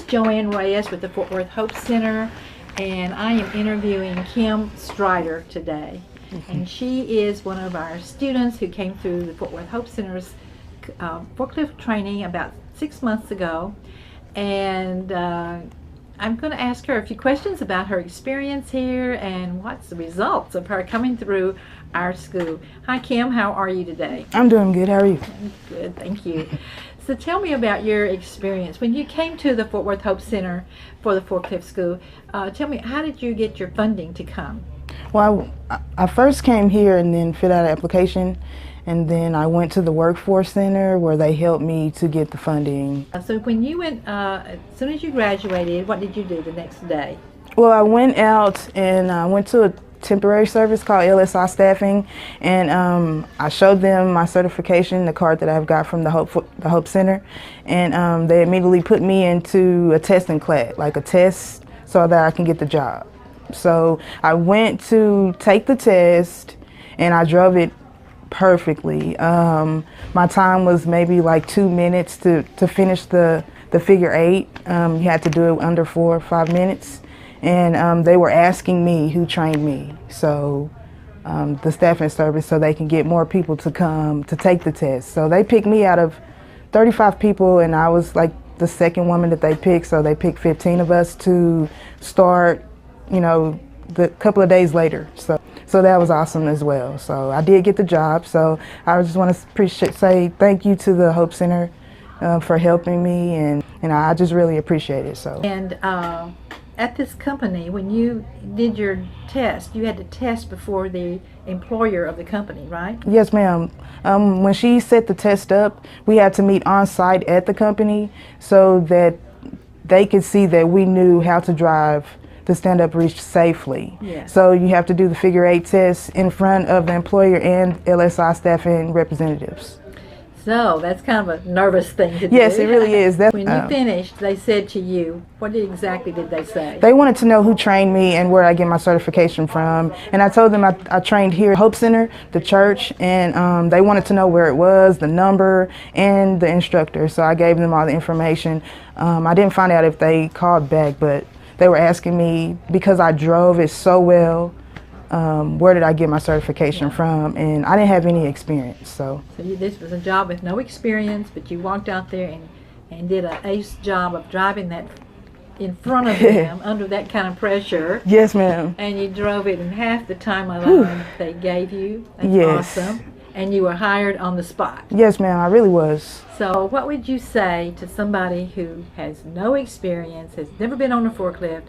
Joanne Reyes with the Fort Worth Hope Center, and I am interviewing Kim Strider today. And she is one of our students who came through the Fort Worth Hope Center's forklift training about 6 months ago. And I'm going to ask her a few questions about her experience here and what's the results of her coming through our school. Hi Kim, how are you today? I'm doing good. How are you? Good, thank you. So tell me about your experience. When you came to the Fort Worth Hope Center for the forklift school, tell me, how did you get your funding to come? Well, I first came here and then filled out an application, and then I went to the Workforce Center where they helped me to get the funding. So when you went, as soon as you graduated, what did you do the next day? Well, I went out and I went to a temporary service called LSI Staffing, and I showed them my certification, the card that I've got from the Hope Center, and they immediately put me into a testing class, like a test, so that I can get the job. So I went to take the test, and I drove it perfectly. My time was maybe like 2 minutes to finish the figure 8. You had to do it under 4 or 5 minutes. And they were asking me who trained me, so the staffing service, so they can get more people to come to take the test. So they picked me out of 35 people, and I was like the second woman that they picked, so they picked 15 of us to start, you know, the couple of days later. So that was awesome as well. So I did get the job, so I just want to say thank you to the Hope Center for helping me, and I just really appreciate it. So. And at this company, when you did your test, you had to test before the employer of the company, right? Yes, ma'am. When she set the test up, we had to meet on site at the company so that they could see that we knew how to drive the stand-up reach safely. Yes. So you have to do the figure 8 test in front of the employer and LSI staffing representatives. So that's kind of a nervous thing to do. Yes, it really is. When you finished, they said to you, what exactly did they say? They wanted to know who trained me and where I get my certification from. And I told them I trained here at Hope Center, the church, and they wanted to know where it was, the number, and the instructor. So I gave them all the information. I didn't find out if they called back, but they were asking me, because I drove it so well, where did I get my certification from, and I didn't have any experience. So this was a job with no experience, but you walked out there and did an ace job of driving that in front of them under that kind of pressure. Yes, ma'am. And you drove it in half the time allowed they gave you. That's yes. Awesome. And you were hired on the spot. Yes, ma'am, I really was. So what would you say to somebody who has no experience, has never been on a forklift,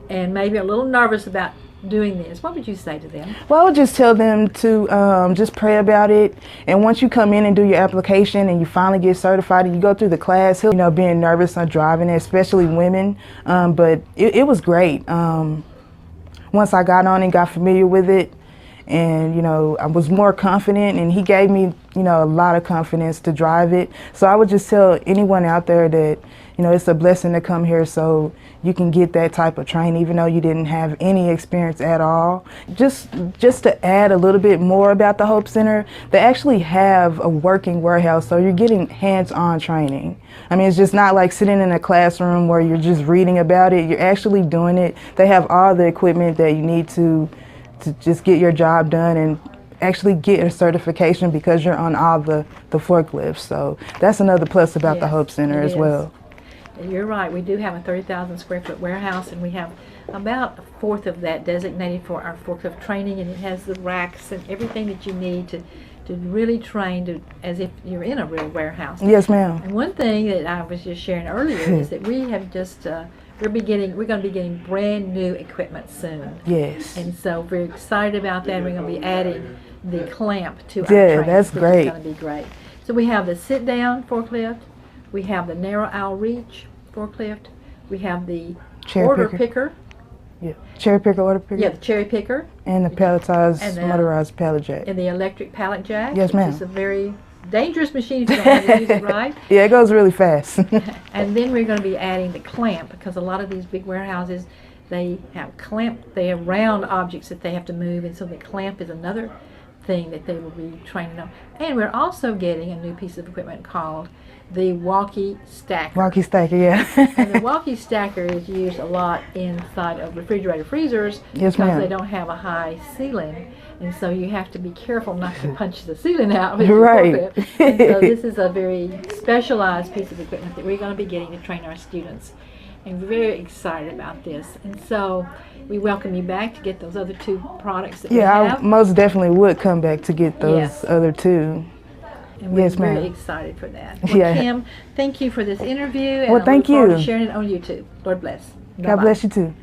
and maybe a little nervous about doing this? What would you say to them? Well, I would just tell them to just pray about it, and once you come in and do your application and you finally get certified and you go through the class, you know, being nervous on driving, especially women, but it was great. Once I got on and got familiar with it, and you know, I was more confident, and he gave me, you know, a lot of confidence to drive it. So I would just tell anyone out there that, you know, it's a blessing to come here so you can get that type of training even though you didn't have any experience at all. Just to add a little bit more about the Hope Center, they actually have a working warehouse, so you're getting hands-on training. I mean, it's just not like sitting in a classroom where you're just reading about it. You're actually doing it. They have all the equipment that you need to just get your job done and actually get a certification because you're on all the forklifts. So that's another plus about the Hope Center as well. You're right. We do have a 30,000 square foot warehouse, and we have about a fourth of that designated for our forklift training, and it has the racks and everything that you need to really train as if you're in a real warehouse. Yes, ma'am. And one thing that I was just sharing earlier is that we have just we're going to be getting brand new equipment soon. Yes. And so we're excited about that. We're going to be adding the clamp to our training. That's great. It's going to be great. So we have the sit-down forklift, we have the narrow aisle reach forklift, we have the order picker. Yeah, cherry picker, order picker. Yeah, the cherry picker. And the palletized, motorized pallet jack. And the electric pallet jack. Yes, ma'am. It's a very dangerous machine if you don't know how to use it right. Yeah, it goes really fast. And then we're going to be adding the clamp, because a lot of these big warehouses, they have round objects that they have to move, and so the clamp is another thing that they will be training on. And we're also getting a new piece of equipment called the walkie stacker. Walkie stacker, yeah. And the walkie stacker is used a lot inside of refrigerator freezers Yes, because ma'am. they don't have a high ceiling, and so you have to be careful not to punch the ceiling out with your Right. forklift. And so this is a very specialized piece of equipment that we're going to be getting to train our students, and we're very excited about this. And so we welcome you back to get those other two products that we Yeah, I have. most definitely would come back to get those Yes. other two. And we're Yes, very ma'am. excited for that. Well, Yeah. Kim, thank you for this interview. And Well, I thank look forward you. to sharing it on YouTube. Lord bless. God Bye-bye. bless you too.